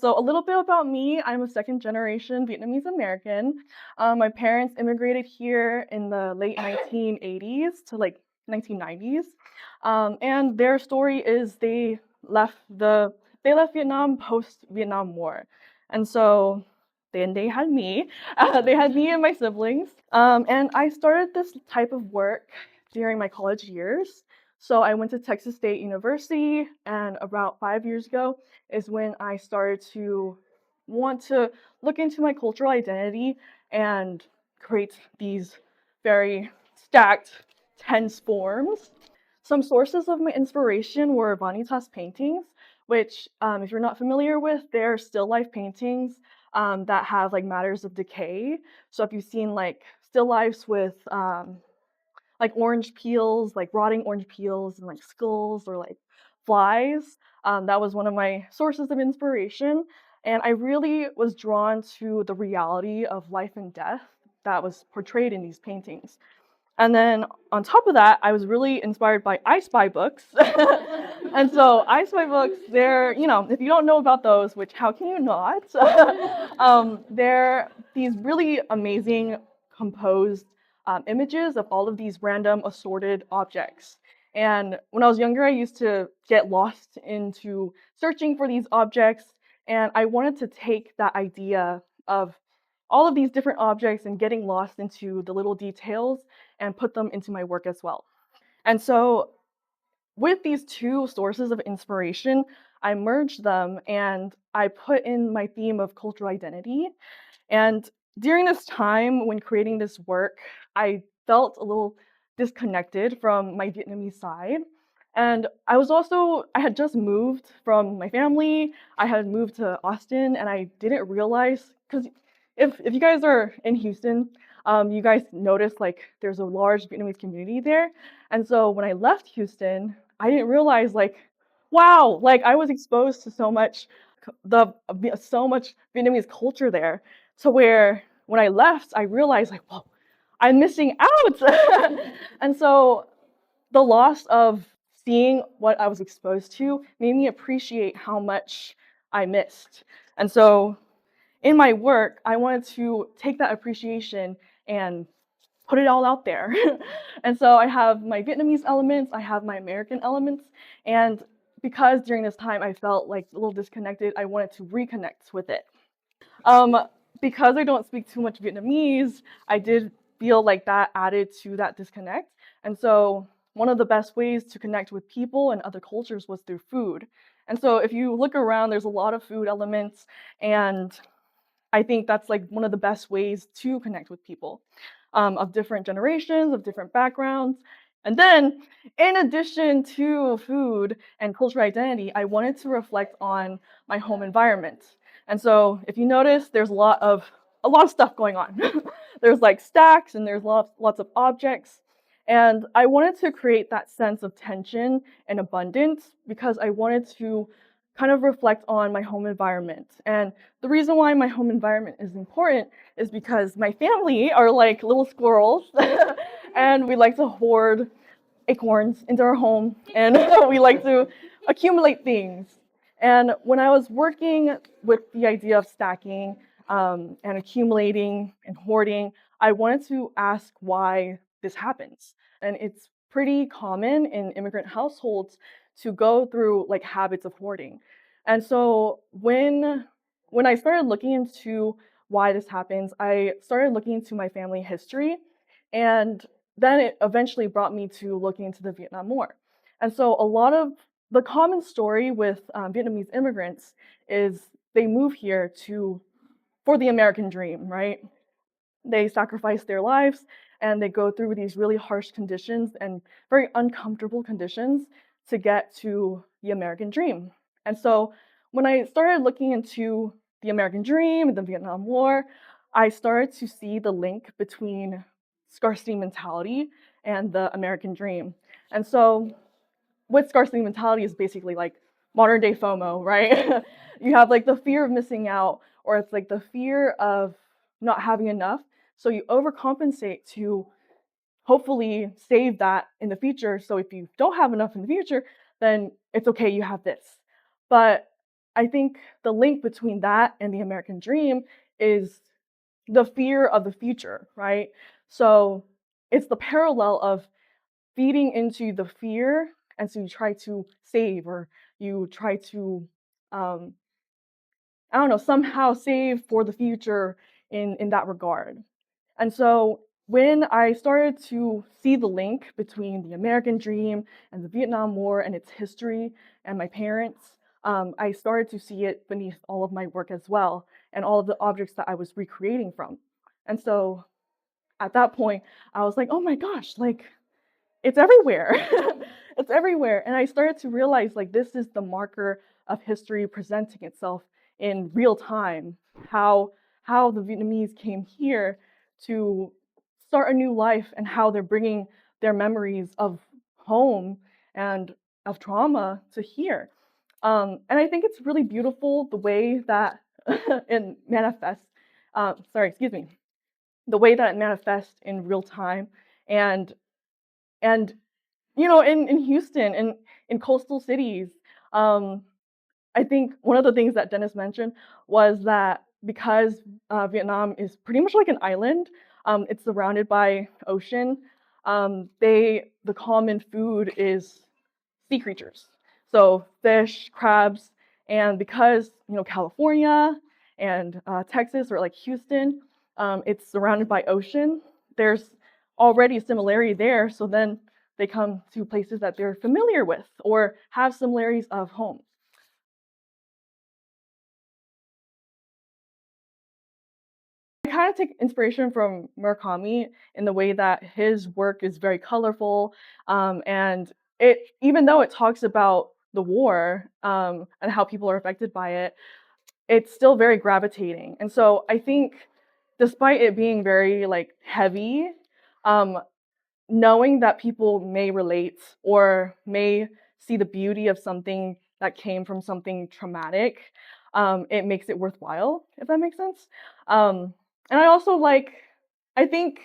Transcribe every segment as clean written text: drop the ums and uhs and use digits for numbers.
So a little bit about me. I'm a second generation Vietnamese-American. My parents immigrated here in the late 1980s to like 1990s. And their story is left the they left Vietnam post Vietnam War. And so then they had me. They had me and my siblings. And I started this type of work during my college years. So I went to Texas State University, and about 5 years ago is when I started to want to look into my cultural identity and create these very stacked, tense forms. Some sources of my inspiration were Vanitas paintings, which, if you're not familiar with, they're still life paintings that have like matters of decay. So if you've seen like still lifes with like orange peels, like rotting orange peels and like skulls or like flies. That was one of my sources of inspiration. And I really was drawn to the reality of life and death that was portrayed in these paintings. And then on top of that, I was really inspired by I Spy books. And so I Spy books, they're, if you don't know about those, which how can you not? They're these really amazing composed images of all of these random assorted objects. And when I was younger, I used to get lost into searching for these objects, and I wanted to take that idea of all of these different objects and getting lost into the little details and put them into my work as well. And so, with these two sources of inspiration, I merged them and I put in my theme of cultural identity. And during this time when creating this work, I felt a little disconnected from my Vietnamese side. And I had just moved from my family. I had moved to Austin, and I didn't realize, because if you guys are in Houston, you guys notice like there's a large Vietnamese community there. And so when I left Houston, I didn't realize like, wow, like I was exposed to so much Vietnamese culture there, to where when I left, I realized like, whoa, I'm missing out. And so the loss of seeing what I was exposed to made me appreciate how much I missed. And so in my work, I wanted to take that appreciation and put it all out there. And so I have my Vietnamese elements, I have my American elements, and because during this time I felt like a little disconnected, I wanted to reconnect with it. Um, because I don't speak too much Vietnamese, I did feel like that added to that disconnect. And so one of the best ways to connect with people and other cultures was through food. And so if you look around, there's a lot of food elements, and I think that's like one of the best ways to connect with people of different generations, of different backgrounds. And then, in addition to food and cultural identity, I wanted to reflect on my home environment. And so, if you notice, there's a lot of stuff going on. There's like stacks, and there's lots of objects. And I wanted to create that sense of tension and abundance because I wanted to kind of reflect on my home environment. And the reason why my home environment is important is because my family are like little squirrels, and we like to hoard acorns into our home, and we like to accumulate things. And when I was working with the idea of stacking and accumulating and hoarding, I wanted to ask why this happens. And it's pretty common in immigrant households to go through like habits of hoarding. And so when I started looking into why this happens, I started looking into my family history, and then it eventually brought me to looking into the Vietnam War. And so a lot of the common story with Vietnamese immigrants is they move here for the American dream, right? They sacrifice their lives and they go through these really harsh conditions and very uncomfortable conditions to get to the American dream. And so when I started looking into the American dream and the Vietnam War, I started to see the link between scarcity mentality and the American dream. And so what scarcity mentality is basically like modern day FOMO, right? You have like the fear of missing out, or it's like the fear of not having enough. So you overcompensate to hopefully save that in the future. So if you don't have enough in the future, then it's okay, you have this. But I think the link between that and the American dream is the fear of the future, right? So it's the parallel of feeding into the fear, and so you try to save, or you try to, um, I don't know, somehow save for the future in that regard. And so when I started to see the link between the American dream and the Vietnam War and its history and my parents, I started to see it beneath all of my work as well, and all of the objects that I was recreating from. And so at that point, I was like, oh my gosh, like it's everywhere. It's everywhere. And I started to realize like this is the marker of history presenting itself in real time. How the Vietnamese came here to start a new life, and how they're bringing their memories of home and of trauma to here. And I think it's really beautiful the way that it manifests. Sorry, excuse me. The way that it manifests in real time, and and in Houston, in coastal cities. Um, I think one of the things that Dennis mentioned was that because Vietnam is pretty much like an island, it's surrounded by ocean. The common food is sea creatures, so fish, crabs, and because California and Texas, or like Houston, it's surrounded by ocean. There's already a similarity there, so then they come to places that they're familiar with or have similarities of home. I kind of take inspiration from Murakami in the way that his work is very colorful, and it even though it talks about the war, and how people are affected by it, it's still very gravitating. And so I think, despite it being very like heavy, um, knowing that people may relate or may see the beauty of something that came from something traumatic, it makes it worthwhile, if that makes sense. And I also I think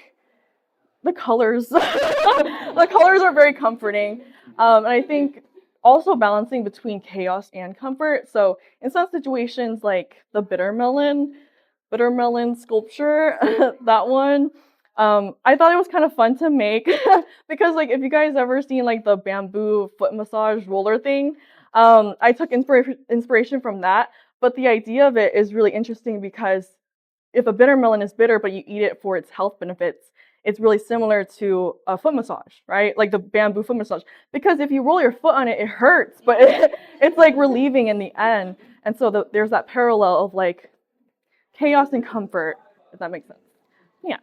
the colors, the colors are very comforting. And I think also balancing between chaos and comfort. So in some situations, like the bitter melon sculpture, that one, I thought it was kind of fun to make because like if you guys ever seen like the bamboo foot massage roller thing, I took inspiration from that. But the idea of it is really interesting because if a bitter melon is bitter but you eat it for its health benefits, it's really similar to a foot massage, right? Like the bamboo foot massage. Because if you roll your foot on it, it hurts, but it's like relieving in the end. And so there's that parallel of like chaos and comfort, if that makes sense. Yeah.